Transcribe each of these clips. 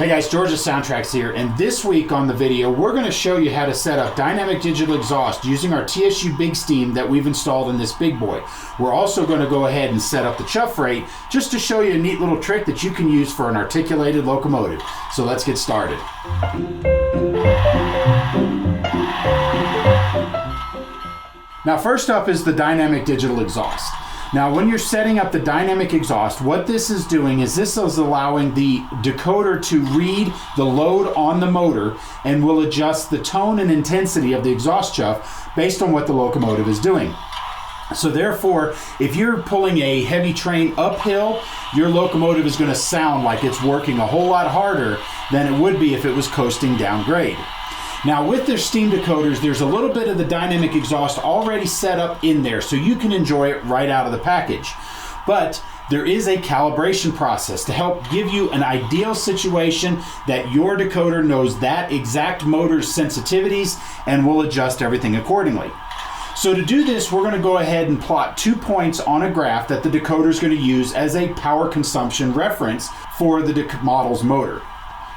Hey guys, George of SoundTraxx here, and this week on the video we're going to show you how to set up dynamic digital exhaust using our TSU Big Steam that we've installed in this big boy. We're also going to go ahead and set up the chuff rate just to show you a neat little trick that you can use for an articulated locomotive. So let's get started. Now first up is the dynamic digital exhaust. Now when you're setting up the dynamic exhaust, what this is doing is this is allowing the decoder to read the load on the motor and will adjust the tone and intensity of the exhaust chuff based on what the locomotive is doing. So therefore, if you're pulling a heavy train uphill, your locomotive is going to sound like it's working a whole lot harder than it would be if it was coasting down grade. Now with their steam decoders, there's a little bit of the dynamic exhaust already set up in there, so you can enjoy it right out of the package. But there is a calibration process to help give you an ideal situation that your decoder knows that exact motor's sensitivities and will adjust everything accordingly. So to do this, we're going to go ahead and plot 2 points on a graph that the decoder is going to use as a power consumption reference for the model's motor.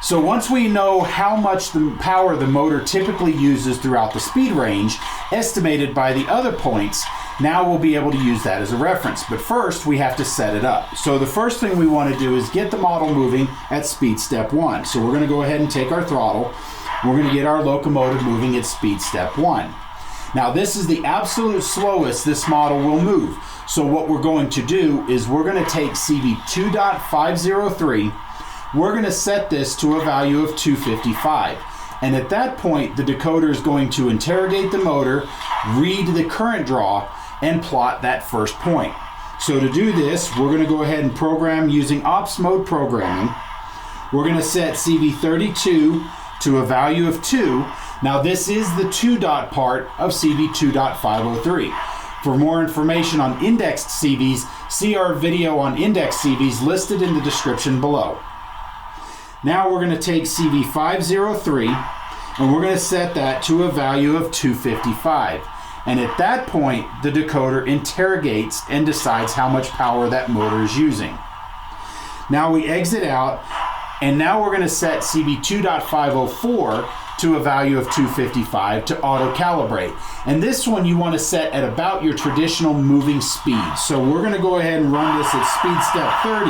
So once we know how much the power the motor typically uses throughout the speed range, estimated by the other points, now we'll be able to use that as a reference. But first, we have to set it up. So the first thing we want to do is get the model moving at speed step 1. So we're going to go ahead and take our throttle. We're going to get our locomotive moving at speed step 1. Now this is the absolute slowest this model will move. So what we're going to do is we're going to take CV 2.503. We're going to set this to a value of 255. And at that point, the decoder is going to interrogate the motor, read the current draw, and plot that first point. So to do this, we're going to go ahead and program using ops mode programming. We're going to set CV32 to a value of 2. Now this is the 2 dot part of CV 2.503. For more information on indexed CVs, see our video on indexed CVs listed in the description below. Now we're going to take CV503 and we're going to set that to a value of 255. And at that point, the decoder interrogates and decides how much power that motor is using. Now we exit out, and now we're going to set CV 2.504 to a value of 255 to auto calibrate. And this one you want to set at about your traditional moving speed. So we're going to go ahead and run this at speed step 30.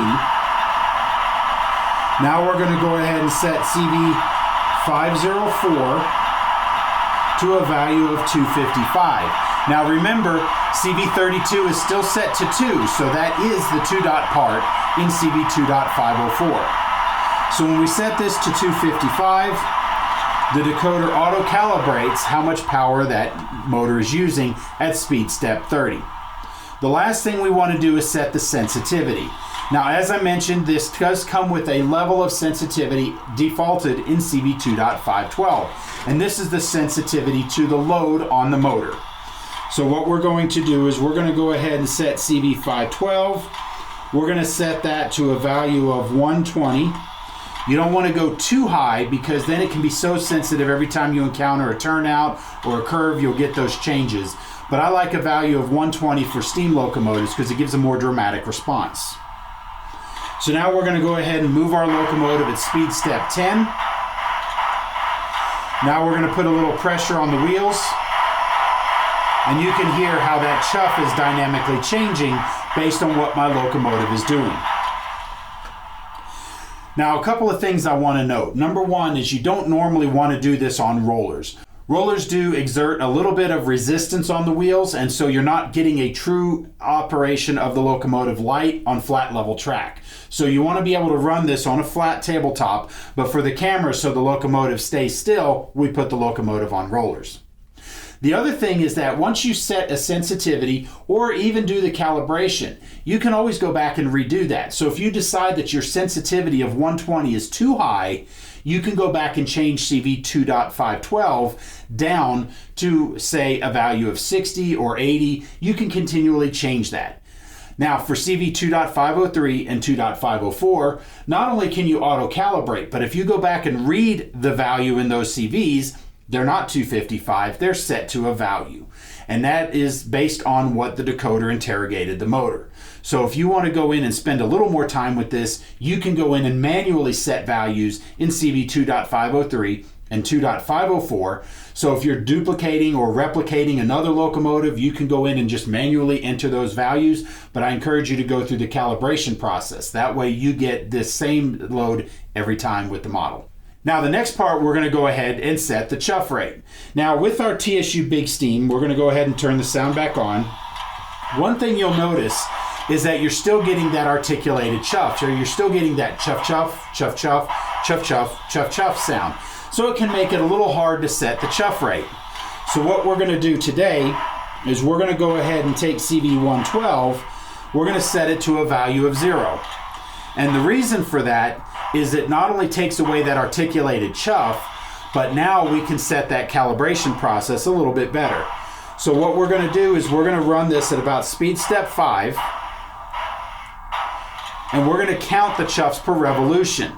Now we're going to go ahead and set CV504 to a value of 255. Now remember, CV32 is still set to 2, so that is the 2 dot part in CV 2.504. So when we set this to 255, the decoder auto calibrates how much power that motor is using at speed step 30. The last thing we want to do is set the sensitivity. Now, as I mentioned, this does come with a level of sensitivity defaulted in CV 2.512, and this is the sensitivity to the load on the motor. So what we're going to do is we're going to go ahead and set CV 512. We're going to set that to a value of 120. You don't want to go too high because then it can be so sensitive every time you encounter a turnout or a curve, you'll get those changes. But I like a value of 120 for steam locomotives because it gives a more dramatic response. So now we're going to go ahead and move our locomotive at speed step 10. Now we're going to put a little pressure on the wheels. And you can hear how that chuff is dynamically changing based on what my locomotive is doing. Now a couple of things I want to note. Number one is you don't normally want to do this on rollers. Rollers do exert a little bit of resistance on the wheels, and so you're not getting a true operation of the locomotive light on flat level track. So you want to be able to run this on a flat tabletop, but for the camera, so the locomotive stays still, we put the locomotive on rollers. The other thing is that once you set a sensitivity or even do the calibration, you can always go back and redo that. So if you decide that your sensitivity of 120 is too high, you can go back and change CV 2.512 down to, say, a value of 60 or 80. You can continually change that. Now for CV 2.503 and 2.504, not only can you auto calibrate, but if you go back and read the value in those CVs, they're not 255, they're set to a value. And that is based on what the decoder interrogated the motor. So if you want to go in and spend a little more time with this, you can go in and manually set values in CV 2.503 and 2.504. So if you're duplicating or replicating another locomotive, you can go in and just manually enter those values. But I encourage you to go through the calibration process. That way you get this same load every time with the model. Now the next part, we're going to go ahead and set the chuff rate. Now with our TSU Big Steam, we're going to go ahead and turn the sound back on. One thing you'll notice is that you're still getting that articulated chuff. So you're still getting that chuff chuff, chuff chuff, chuff chuff, chuff chuff sound. So it can make it a little hard to set the chuff rate. So what we're going to do today is we're going to go ahead and take CV112, we're going to set it to a value of 0. And the reason for that is it not only takes away that articulated chuff, but now we can set that calibration process a little bit better. So what we're going to do is we're going to run this at about speed step 5, and we're going to count the chuffs per revolution.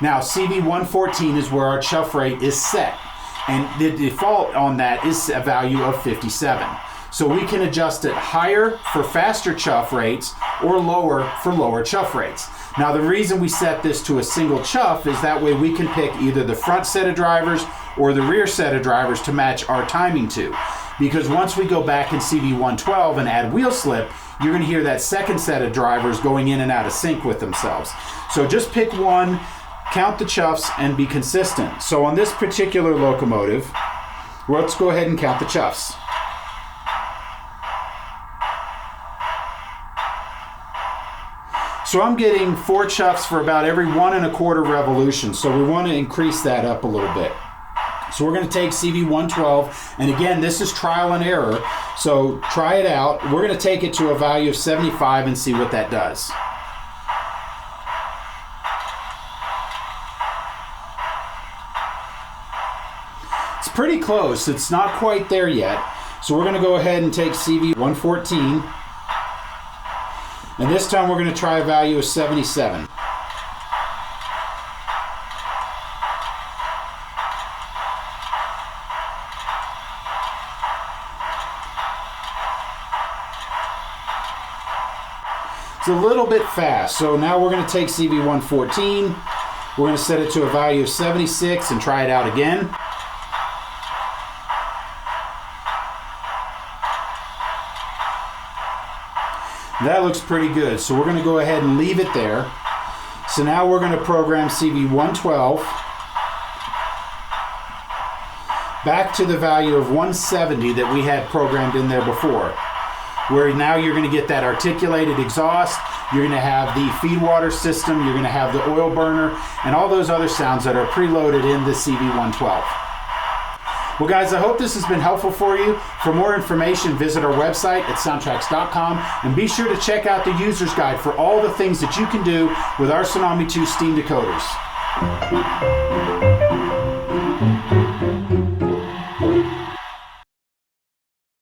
Now CV114 is where our chuff rate is set, and the default on that is a value of 57. So we can adjust it higher for faster chuff rates or lower for lower chuff rates. Now the reason we set this to a single chuff is that way we can pick either the front set of drivers or the rear set of drivers to match our timing to. Because once we go back in CV112 and add wheel slip, you're going to hear that second set of drivers going in and out of sync with themselves. So just pick one, count the chuffs, and be consistent. So on this particular locomotive, let's go ahead and count the chuffs. So I'm getting 4 chuffs for about every 1 1/4 revolution. So we want to increase that up a little bit. So we're going to take CV112, and again, this is trial and error. So try it out. We're going to take it to a value of 75 and see what that does. It's pretty close. It's not quite there yet. So we're going to go ahead and take CV114. And this time we're going to try a value of 77. It's a little bit fast. So now we're going to take CV114. We're going to set it to a value of 76 and try it out again. That looks pretty good, so we're going to go ahead and leave it there. So now we're going to program CV112 back to the value of 170 that we had programmed in there before, where now you're going to get that articulated exhaust, you're going to have the feed water system, you're going to have the oil burner, and all those other sounds that are preloaded in the CV112. Well guys, I hope this has been helpful for you. For more information, visit our website at SoundTraxx.com, and be sure to check out the user's guide for all the things that you can do with our Tsunami 2 steam decoders.